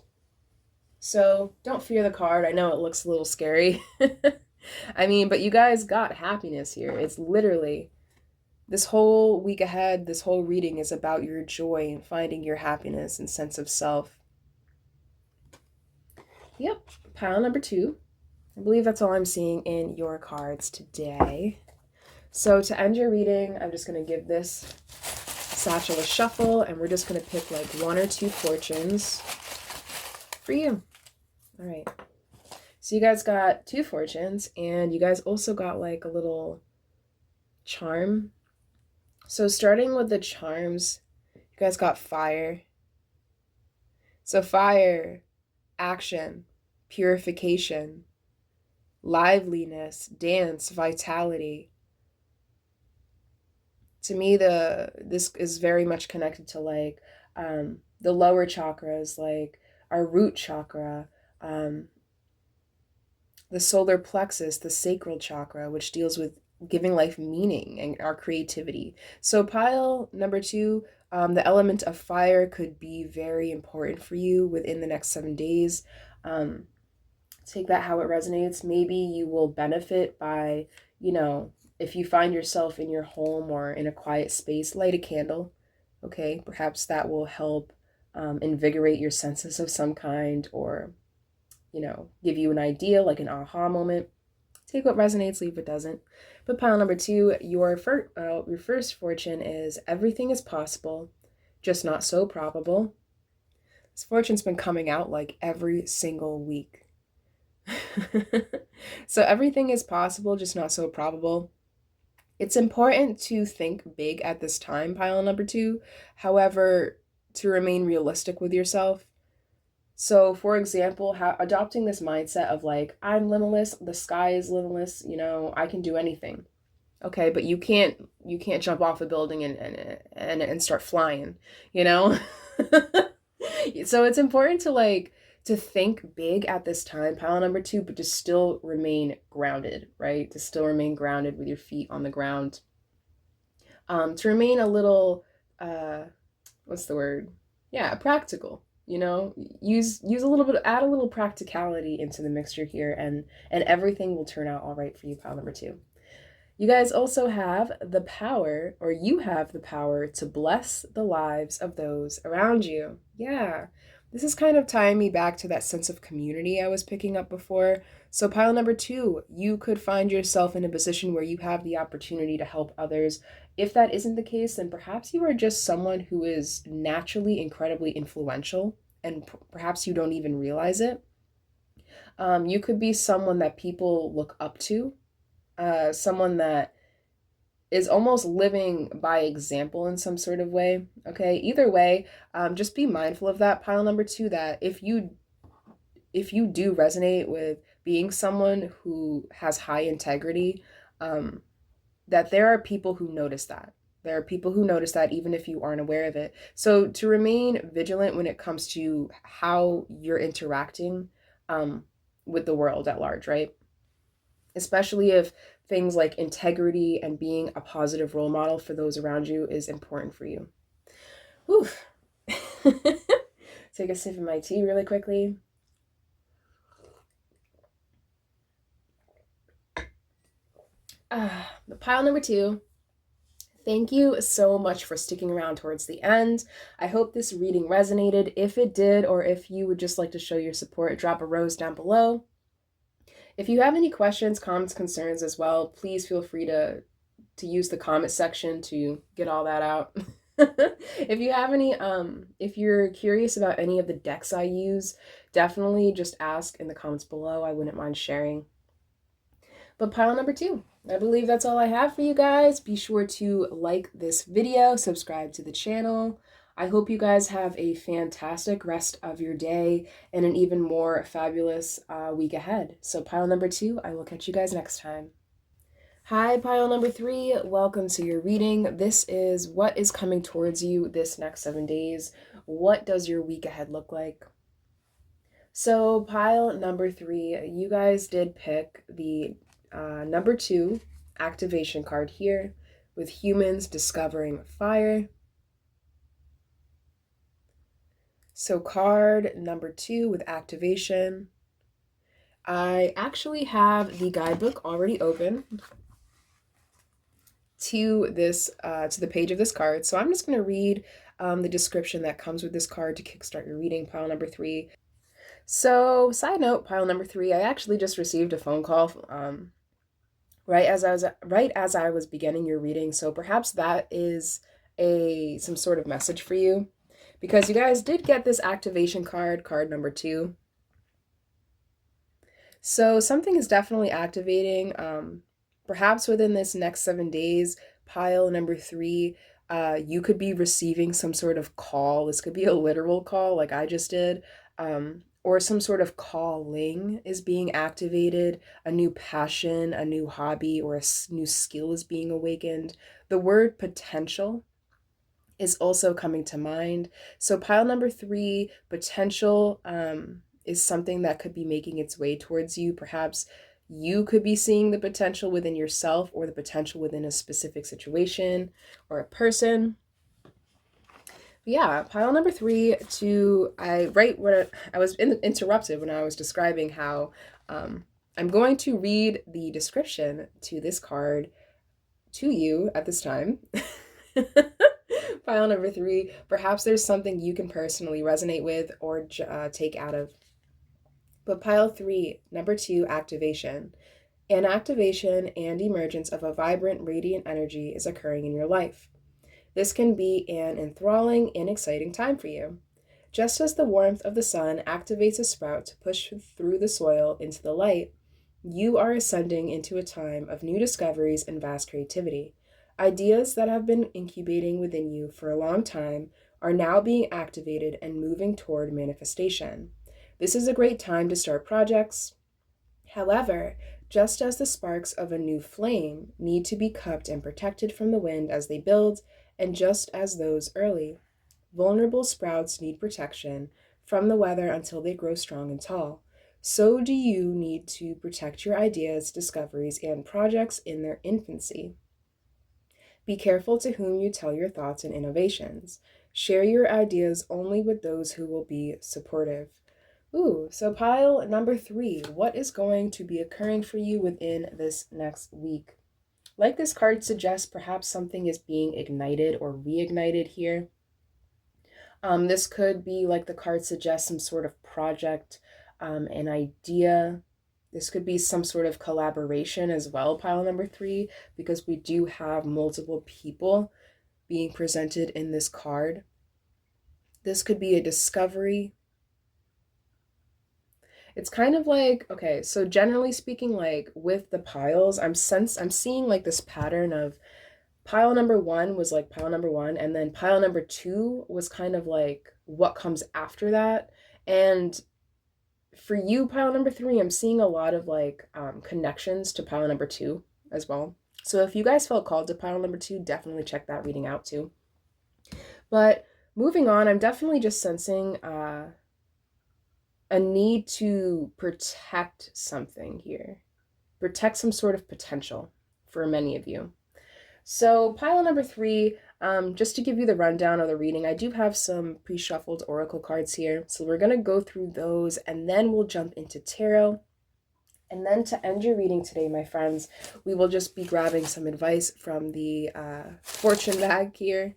So don't fear the card. I know it looks a little scary. I mean, but you guys got happiness here. It's literally this whole week ahead, this whole reading is about your joy and finding your happiness and sense of self. Yep, pile number 2. I believe that's all I'm seeing in your cards today. So to end your reading, I'm just going to give this satchel a shuffle, and we're just going to pick like 1 or 2 fortunes for you. All right. So you guys got 2 fortunes, and you guys also got like a little charm. So starting with the charms, you guys got fire. So fire, action, purification, liveliness, dance, vitality. To me, this is very much connected to like the lower chakras, like our root chakra, the solar plexus, the sacral chakra, which deals with giving life meaning and our creativity. So pile number 2, the element of fire could be very important for you within the next 7 days. Take that how it resonates. Maybe you will benefit by, if you find yourself in your home or in a quiet space, light a candle. Okay, perhaps that will help invigorate your senses of some kind, or give you an idea, like an aha moment. Take what resonates, leave what doesn't. But pile number 2, your first fortune is everything is possible, just not so probable. This fortune's been coming out like every single week. So everything is possible, just not so probable. It's important to think big at this time, pile number 2. However, to remain realistic with yourself. So, for example, adopting this mindset of like, I'm limitless, the sky is limitless, I can do anything. Okay, but you can't jump off a building and start flying, So it's important to think big at this time, pile number 2, but to still remain grounded, right? To still remain grounded with your feet on the ground. To remain a little, what's the word? Yeah, practical. Use a little bit, add a little practicality into the mixture here, and everything will turn out all right for you, pile number 2. You guys also have the power, or you have the power to bless the lives of those around you. Yeah, this is kind of tying me back to that sense of community I was picking up before. So pile number 2, you could find yourself in a position where you have the opportunity to help others. If that isn't the case, then perhaps you are just someone who is naturally incredibly influential, and perhaps you don't even realize it. You could be someone that people look up to, someone that is almost living by example in some sort of way. Okay, either way, just be mindful of that, pile number 2, that if you do resonate with being someone who has high integrity, that there are people who notice that. There are people who notice that even if you aren't aware of it. So to remain vigilant when it comes to how you're interacting with the world at large, right? Especially if things like integrity and being a positive role model for those around you is important for you. Whew. Take a sip of my tea really quickly. Pile number 2. Thank you so much for sticking around towards the end. I hope this reading resonated. If it did, or if you would just like to show your support, drop a rose down below. If you have any questions, comments, concerns as well, please feel free to use the comment section to get all that out. If you have any, if you're curious about any of the decks I use, definitely just ask in the comments below. I wouldn't mind sharing. But pile number 2, I believe that's all I have for you guys. Be sure to like this video, subscribe to the channel. I hope you guys have a fantastic rest of your day and an even more fabulous week ahead. So pile number 2, I will catch you guys next time. Hi, pile number 3. Welcome to your reading. This is what is coming towards you this next 7 days. What does your week ahead look like? So pile number 3, you guys did pick the number 2 activation card here with humans discovering fire. So card number 2 with activation. I actually have the guidebook already open to the page of this card. So I'm just going to read the description that comes with this card to kickstart your reading, pile number 3. So, side note, pile number 3, I actually just received a phone call right as I was beginning your reading. So perhaps that is some sort of message for you, because you guys did get this activation card, card number 2. So something is definitely activating. Perhaps within this next 7 days, pile number 3, you could be receiving some sort of call. This could be a literal call, like I just did, or some sort of calling is being activated. A new passion, a new hobby, or a new skill is being awakened. The word potential is also coming to mind. So pile number 3, potential, is something that could be making its way towards you. Perhaps you could be seeing the potential within yourself or the potential within a specific situation or a person. Yeah, pile number 3 right when I was interrupted when I was describing how I'm going to read the description to this card to you at this time. Pile number 3, perhaps there's something you can personally resonate with or take out of. But pile 3, number 2, activation. An activation and emergence of a vibrant, radiant energy is occurring in your life. This can be an enthralling and exciting time for you. Just as the warmth of the sun activates a sprout to push through the soil into the light, you are ascending into a time of new discoveries and vast creativity. Ideas that have been incubating within you for a long time are now being activated and moving toward manifestation. This is a great time to start projects. However, just as the sparks of a new flame need to be cupped and protected from the wind as they build, and just as those early, vulnerable sprouts need protection from the weather until they grow strong and tall, so do you need to protect your ideas, discoveries, and projects in their infancy. Be careful to whom you tell your thoughts and innovations. Share your ideas only with those who will be supportive. Ooh, so pile number 3, what is going to be occurring for you within this next week? Like this card suggests, perhaps something is being ignited or reignited here. This could be, like the card suggests, some sort of project, an idea. This could be some sort of collaboration as well, pile number 3, because we do have multiple people being presented in this card. This could be a discovery. It's kind of like, okay, so generally speaking, like with the piles, I'm seeing like this pattern of pile number 1 was like pile number 1, and then pile number 2 was kind of like what comes after that. And for you, pile number 3, I'm seeing a lot of like connections to pile number 2 as well. So if you guys felt called to pile number 2, definitely check that reading out too. But moving on, I'm definitely just sensing a need to protect something here, protect some sort of potential for many of you. So pile number 3, just to give you the rundown of the reading, I do have some pre-shuffled oracle cards here. So we're going to go through those and then we'll jump into tarot. And then to end your reading today, my friends, we will just be grabbing some advice from the fortune bag here.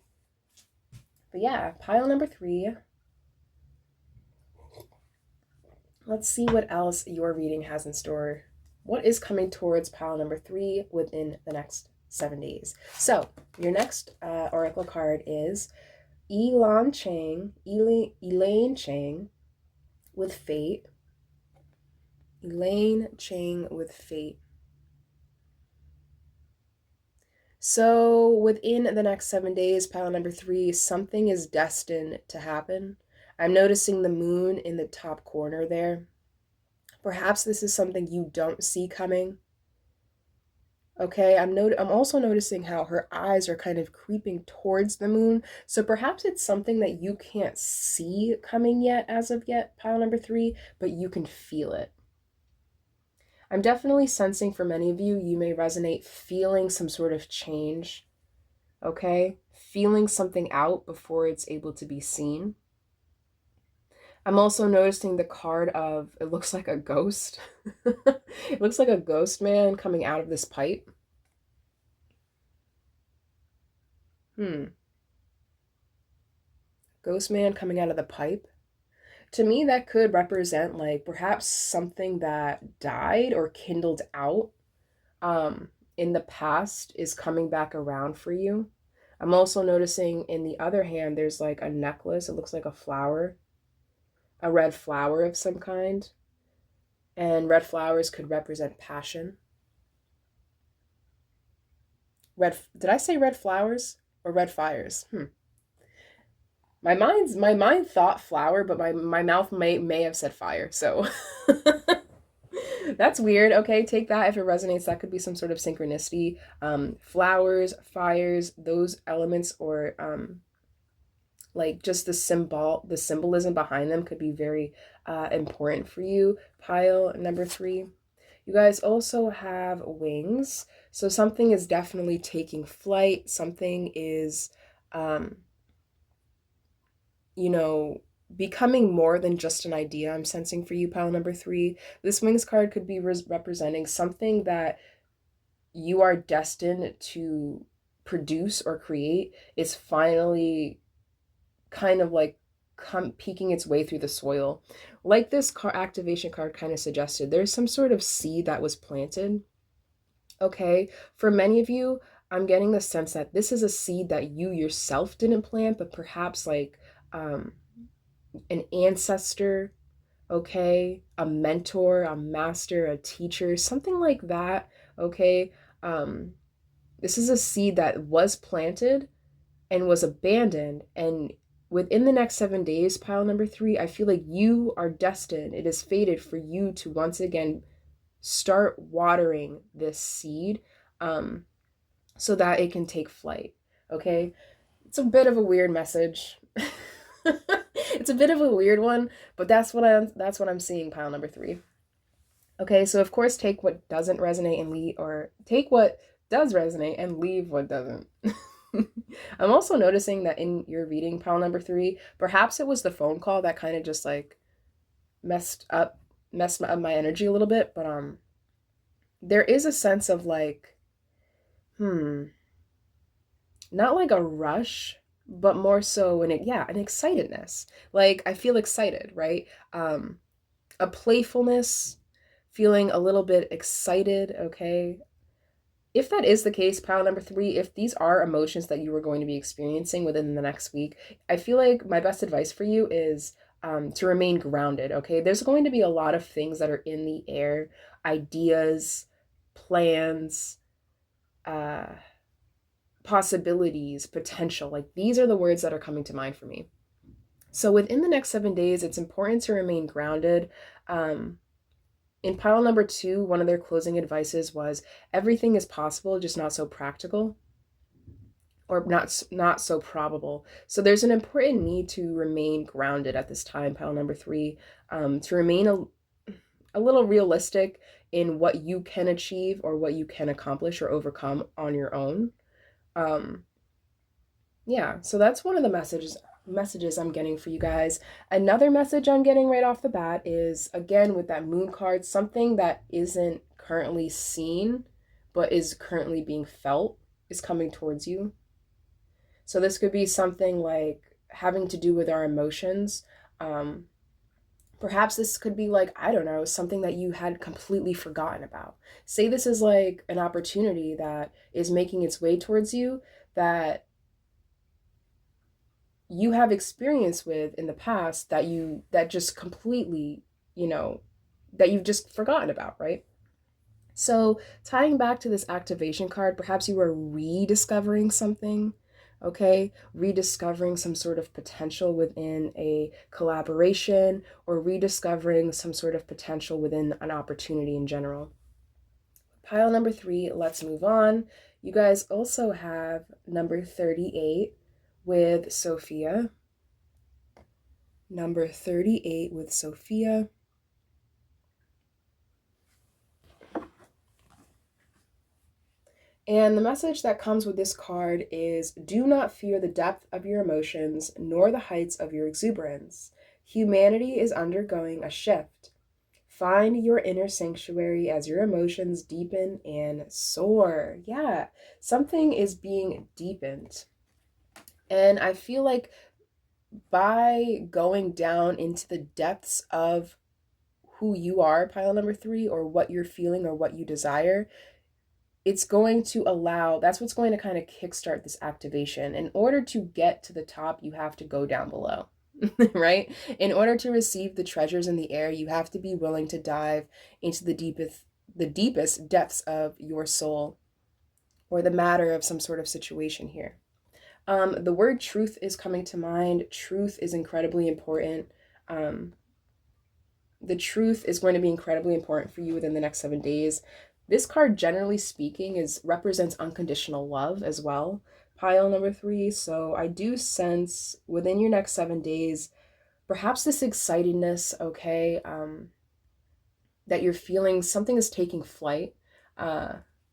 But yeah, pile number 3. Let's see what else your reading has in store. What is coming towards pile number 3 within the next 7 days? So your next oracle card is Elaine Chang with Fate. Elaine Chang with Fate. So within the next 7 days, pile number 3, something is destined to happen. I'm noticing the moon in the top corner there. Perhaps this is something you don't see coming. Okay, I'm also noticing how her eyes are kind of creeping towards the moon. So perhaps it's something that you can't see coming yet as of yet, pile number 3, but you can feel it. I'm definitely sensing for many of you, you may resonate feeling some sort of change, okay? Feeling something out before it's able to be seen. I'm also noticing the card of, it looks like a ghost. It looks like a ghost man coming out of this pipe. Ghost man coming out of the pipe. To me, that could represent like perhaps something that died or kindled out in the past is coming back around for you. I'm also noticing in the other hand, there's like a necklace. It looks like a flower, a red flower of some kind. And red flowers could represent passion. Did I say red flowers or red fires? My mind thought flower, but my mouth may have said fire. So that's weird. Okay, take that if it resonates. That could be some sort of synchronicity. Flowers, fires, those elements, or like just the symbolism behind them could be very important for you. Pile number 3. You guys also have wings. So something is definitely taking flight. Something is, um, you know, becoming more than just an idea. I'm sensing for you, pile number 3. This wings card could be representing something that you are destined to produce or create is finally kind of like peeking its way through the soil. Like this activation card kind of suggested, there's some sort of seed that was planted. Okay, for many of you, I'm getting the sense that this is a seed that you yourself didn't plant, but perhaps like um, an ancestor, okay, a mentor, a master, a teacher, something like that. Okay, um, this is a seed that was planted and was abandoned. And within the next 7 days, pile number 3, I feel like you are destined. It is fated for you to once again start watering this seed um, so that it can take flight. Okay? It's a bit of a weird message. It's a bit of a weird one, but that's what I'm seeing, pile number 3. Okay, so of course take what doesn't resonate and leave, or take what does resonate and leave what doesn't. I'm also noticing that in your reading, pile number 3, perhaps it was the phone call that kind of just like messed up my energy a little bit, but there is a sense of like not like a rush, but more so an excitedness. Like I feel excited, right? A playfulness, feeling a little bit excited, okay? If that is the case, pile number 3, if these are emotions that you are going to be experiencing within the next week, I feel like my best advice for you is to remain grounded, okay? There's going to be a lot of things that are in the air, ideas, plans, uh, possibilities, potential. Like these are the words that are coming to mind for me. So within the next 7 days, it's important to remain grounded. In pile number 2, one of their closing advices was everything is possible, just not so practical or not so probable. So there's an important need to remain grounded at this time, pile number 3, to remain a little realistic in what you can achieve or what you can accomplish or overcome on your own. Um, yeah, so that's one of the messages I'm getting for you guys. Another message I'm getting right off the bat is again with that moon card, something that isn't currently seen but is currently being felt is coming towards you. So this could be something like having to do with our emotions. Um, Perhaps this could be like, I don't know, something that you had completely forgotten about. Say this is like an opportunity that is making its way towards you that you have experience with in the past that just completely, you know, that you've just forgotten about, right? So, tying back to this activation card, perhaps you are rediscovering something, okay? Rediscovering some sort of potential within a collaboration or rediscovering some sort of potential within an opportunity in general. Pile number 3, let's move on. You guys also have number 38 with Sophia. Number 38 with Sophia. And the message that comes with this card is, do not fear the depth of your emotions, nor the heights of your exuberance. Humanity is undergoing a shift. Find your inner sanctuary as your emotions deepen and soar. Yeah, something is being deepened. And I feel like by going down into the depths of who you are, pile number 3, or what you're feeling or what you desire, it's going to allow, that's what's going to kind of kickstart this activation. In order to get to the top, you have to go down below, right? In order to receive the treasures in the air, you have to be willing to dive into the deepest depths of your soul, or the matter of some sort of situation here. The word truth is coming to mind. Truth is incredibly important. The truth is going to be incredibly important for you within the next 7 days. This card, generally speaking, represents unconditional love as well, pile number 3. So I do sense within your next 7 days, perhaps this excitedness, okay, that you're feeling. Something is taking flight.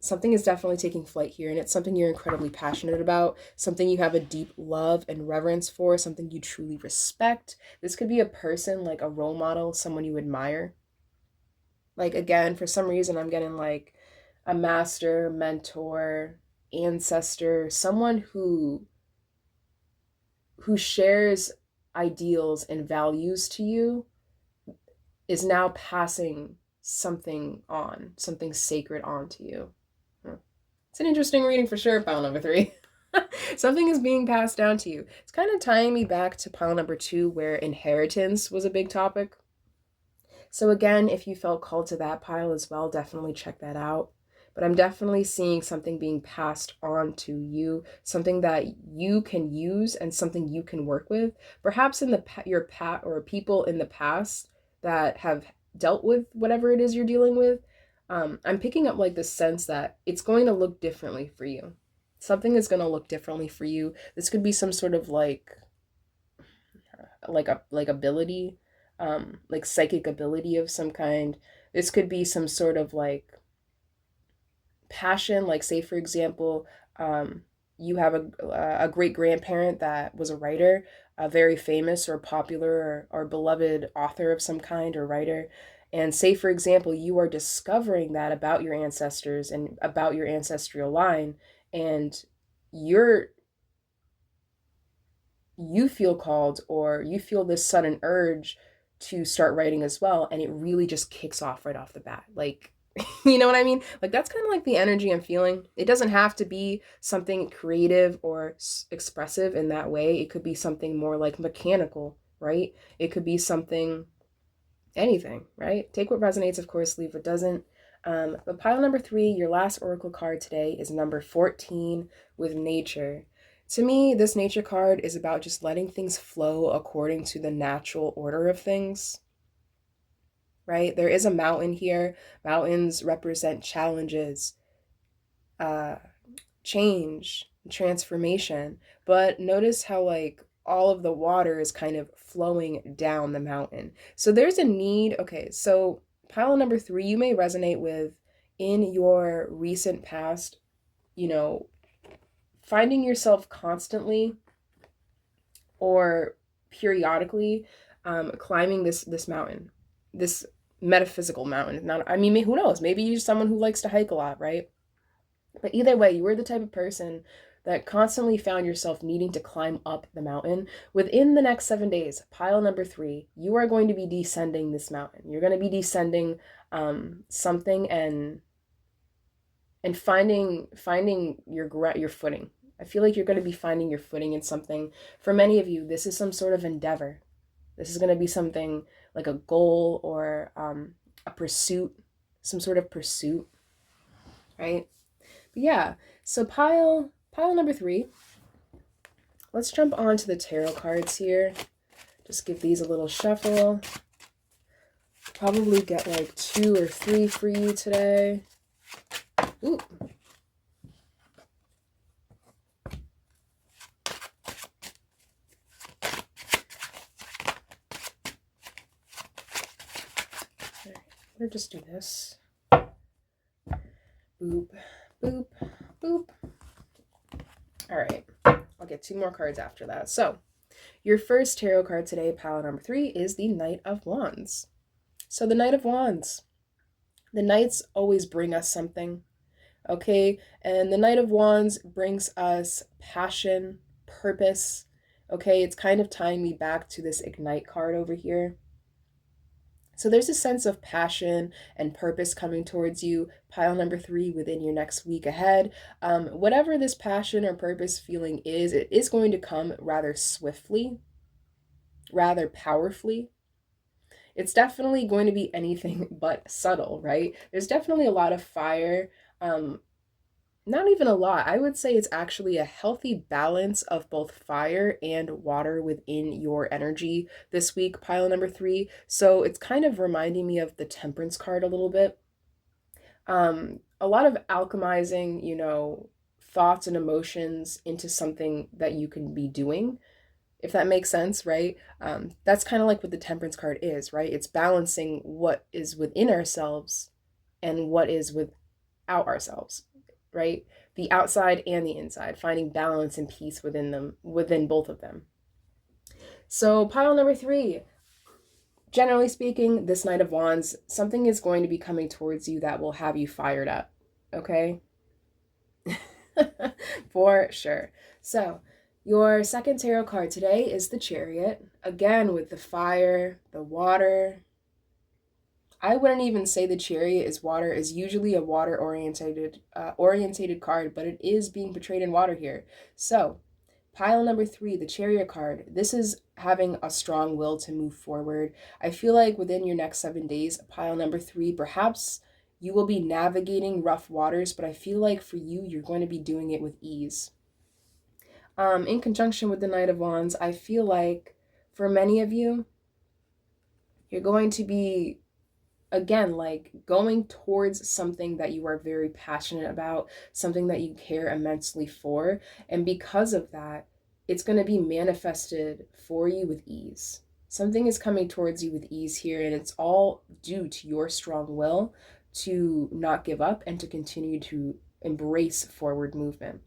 Something is definitely taking flight here, and it's something you're incredibly passionate about, something you have a deep love and reverence for, something you truly respect. This could be a person, like a role model, someone you admire. Like, again, for some reason, I'm getting like a master, mentor, ancestor, someone who shares ideals and values to you, is now passing something on, something sacred on to you. It's an interesting reading for sure, pile number 3. Something is being passed down to you. It's kind of tying me back to pile number 2, where inheritance was a big topic. So again, if you felt called to that pile as well, definitely check that out. But I'm definitely seeing something being passed on to you, something that you can use and something you can work with. Perhaps in your past, or people in the past that have dealt with whatever it is you're dealing with. I'm picking up like the sense that it's going to look differently for you. Something is going to look differently for you. This could be some sort of like ability, like psychic ability of some kind. This could be some sort of like passion, like say for example, you have a great grandparent that was a writer, a very famous or popular or beloved author of some kind, or writer. And say for example, you are discovering that about your ancestors and about your ancestral line, and you feel called, or you feel this sudden urge to start writing as well, and it really just kicks off right off the bat. Like, you know what I mean? Like, that's kind of like the energy I'm feeling. It doesn't have to be something creative or expressive in that way. It could be something more like mechanical, right? It could be something, anything, right? Take what resonates, of course, leave what doesn't. But pile number 3, your last oracle card today, is number 14 with nature. To me, this nature card is about just letting things flow according to the natural order of things, right? There is a mountain here. Mountains represent challenges, change, transformation. But notice how like all of the water is kind of flowing down the mountain. So there's a need. Okay, so pile number 3, you may resonate with, in your recent past, finding yourself constantly or periodically climbing this mountain, this metaphysical mountain. Not, I mean, who knows? Maybe you're someone who likes to hike a lot, right? But either way, you were the type of person that constantly found yourself needing to climb up the mountain. Within the next 7 days, pile number 3, you are going to be descending this mountain. You're going to be descending something and finding your footing. I feel like you're going to be finding your footing in something. For many of you, this is some sort of endeavor. This is going to be something like a goal or a pursuit, some sort of pursuit, right? But yeah, so pile number 3. Let's jump on to the tarot cards here. Just give these a little shuffle. Probably get like 2 or 3 for you today. Ooh. We'll just do this. Boop, boop, boop. All right, I'll get 2 more cards after that. So, your first tarot card today, pile number 3, is the Knight of Wands. So, the Knight of Wands. The Knights always bring us something, okay? And the Knight of Wands brings us passion, purpose, okay? It's kind of tying me back to this Ignite card over here. So there's a sense of passion and purpose coming towards you, pile number 3, within your next week ahead. Whatever this passion or purpose feeling is, it is going to come rather swiftly, rather powerfully. It's definitely going to be anything but subtle, right? There's definitely a lot of fire. Not even a lot. I would say it's actually a healthy balance of both fire and water within your energy this week, pile number 3. So it's kind of reminding me of the Temperance card a little bit. A lot of alchemizing, you know, thoughts and emotions into something that you can be doing, if that makes sense, right? That's kind of like what the Temperance card is, right? It's balancing what is within ourselves and what is without ourselves, right? The outside and the inside, finding balance and peace within them, within both of them. So pile number 3, generally speaking, this Knight of Wands, something is going to be coming towards you that will have you fired up, okay? For sure. So your second tarot card today is the Chariot, again with the fire, the water. I wouldn't even say the Chariot is water, is usually a water orientated card, but it is being portrayed in water here. So pile number 3, the Chariot card, this is having a strong will to move forward. I feel like within your next 7 days, pile number 3, perhaps you will be navigating rough waters, but I feel like for you, you're going to be doing it with ease. In conjunction with the Knight of Wands, I feel like for many of you, you're going to be, again, like going towards something that you are very passionate about, something that you care immensely for. And because of that, it's going to be manifested for you with ease. Something is coming towards you with ease here, and it's all due to your strong will to not give up and to continue to embrace forward movement.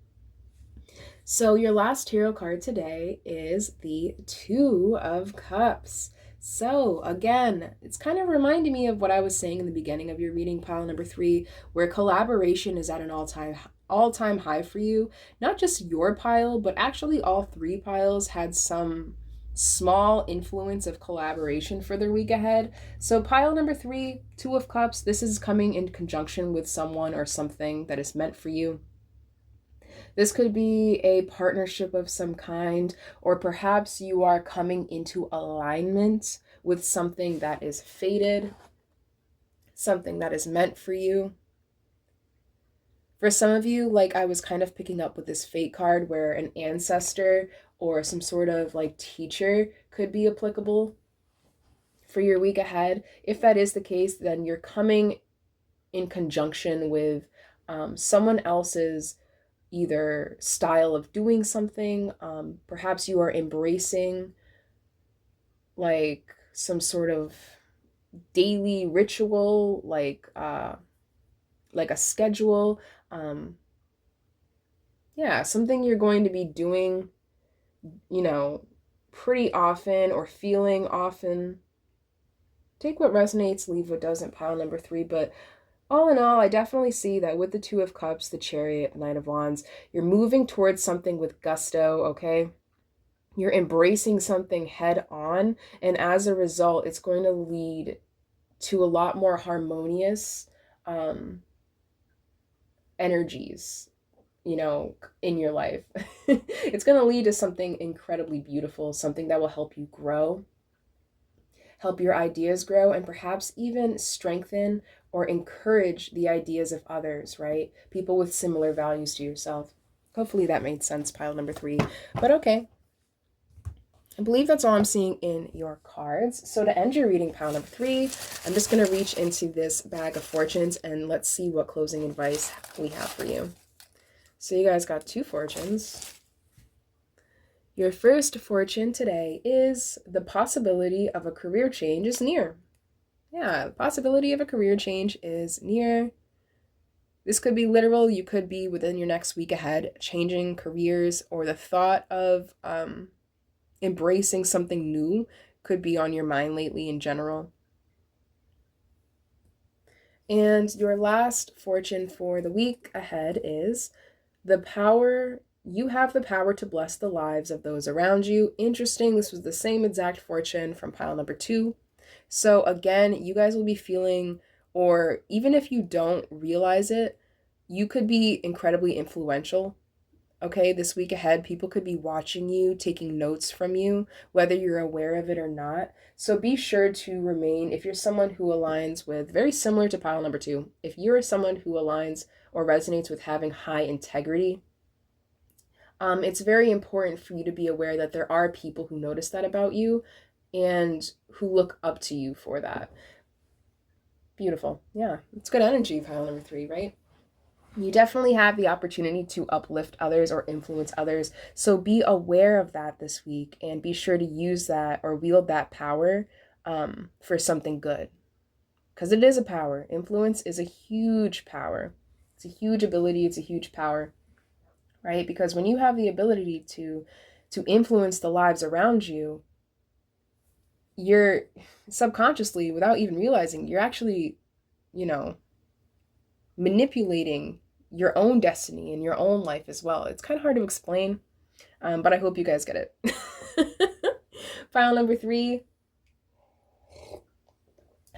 So your last tarot card today is the Two of Cups. So again, it's kind of reminding me of what I was saying in the beginning of your reading, pile number 3, where collaboration is at an all-time high for you. Not just your pile, but actually all 3 piles had some small influence of collaboration for their week ahead. So pile number 3, Two of Cups, this is coming in conjunction with someone or something that is meant for you. This could be a partnership of some kind, or perhaps you are coming into alignment with something that is fated, something that is meant for you. For some of you, like I was kind of picking up with this fate card where an ancestor or some sort of like teacher could be applicable for your week ahead. If that is the case, then you're coming in conjunction with someone else's either style of doing something. Perhaps you are embracing like some sort of daily ritual, like a schedule. Yeah, something you're going to be doing, you know, pretty often or feeling often. Take what resonates, leave what doesn't, pile number 3. But all in all, I definitely see that with the Two of Cups, the Chariot, Knight of Wands, you're moving towards something with gusto, okay? You're embracing something head on, and as a result, it's going to lead to a lot more harmonious energies, you know, in your life. It's going to lead to something incredibly beautiful, something that will help you grow, help your ideas grow, and perhaps even strengthen or encourage the ideas of others, right? People with similar values to yourself. Hopefully that made sense, pile number 3. But okay. I believe that's all I'm seeing in your cards. So to end your reading, pile number 3, I'm just going to reach into this bag of fortunes and let's see what closing advice we have for you. So you guys got 2 fortunes. Your first fortune today is the possibility of a career change is near. Yeah, the possibility of a career change is near. This could be literal. You could be within your next week ahead changing careers, or the thought of embracing something new could be on your mind lately in general. And your last fortune for the week ahead is you have the power to bless the lives of those around you. Interesting, this was the same exact fortune from pile number 2. So again, you guys will be feeling, or even if you don't realize it, you could be incredibly influential. Okay, this week ahead, people could be watching you, taking notes from you, whether you're aware of it or not. So be sure to remain, if you're someone who aligns with, very similar to pile number 2, if you're someone who aligns or resonates with having high integrity, it's very important for you to be aware that there are people who notice that about you and who look up to you for that. Beautiful. Yeah, it's good energy, pile number 3, right? You definitely have the opportunity to uplift others or influence others. So be aware of that this week and be sure to use that or wield that power for something good. Because it is a power. Influence is a huge power. It's a huge ability. It's a huge power, right? Because when you have the ability to influence the lives around you, you're subconsciously, without even realizing, you're actually, manipulating your own destiny and your own life as well. It's kind of hard to explain, but I hope you guys get it. File number 3.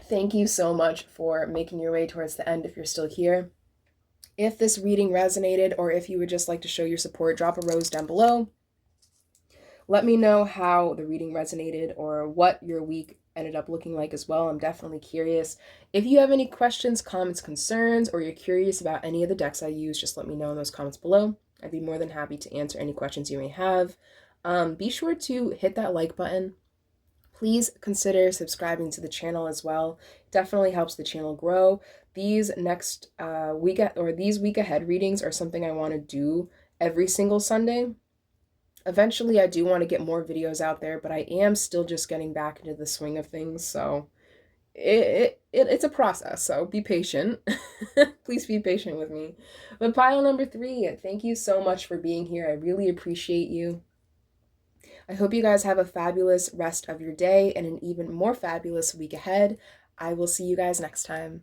Thank you so much for making your way towards the end if you're still here. If this reading resonated, or if you would just like to show your support, drop a rose down below. Let me know how the reading resonated or what your week ended up looking like as well. I'm definitely curious. If you have any questions, comments, concerns, or you're curious about any of the decks I use, just let me know in those comments below. I'd be more than happy to answer any questions you may have. Be sure to hit that like button. Please consider subscribing to the channel as well. It definitely helps the channel grow. These next these week ahead readings are something I want to do every single Sunday. Eventually, I do want to get more videos out there, but I am still just getting back into the swing of things, so it's a process, so be patient. Please be patient with me. But pile number 3, thank you so much for being here. I really appreciate you. I hope you guys have a fabulous rest of your day and an even more fabulous week ahead. I will see you guys next time.